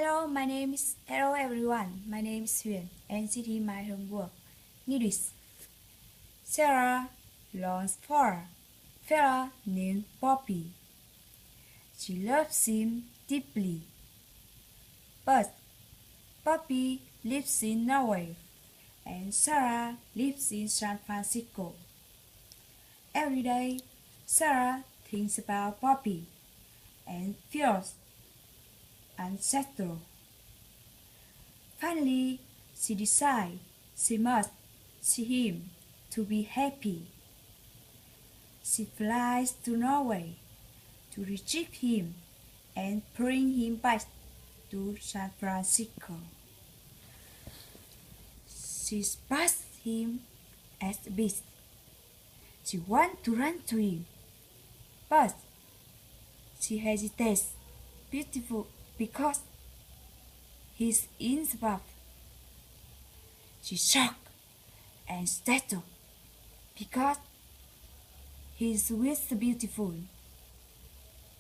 Hello everyone. My name is Huyền, and this is my homework. Needles. Sarah longs for a fella named Poppy. She loves him deeply, but Poppy lives in Norway, and Sarah lives in San Francisco. Every day, Sarah thinks about Poppy and feels unsettled. Finally, she decides she must see him to be happy. She flies to Norway to retrieve him and bring him back to San Francisco. She spots him as a beast. She wants to run to him, but she hesitates because he's in the bath. She's shocked and startled because he's with the beautiful,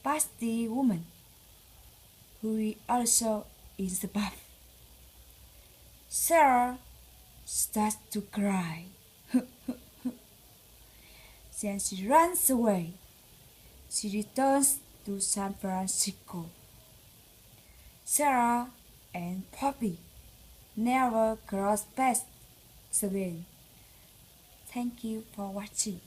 pasty woman who is also in the bath. Sarah starts to cry. Then she runs away. She returns to San Francisco. Sarah and Poppy never cross paths again. Thank you for watching.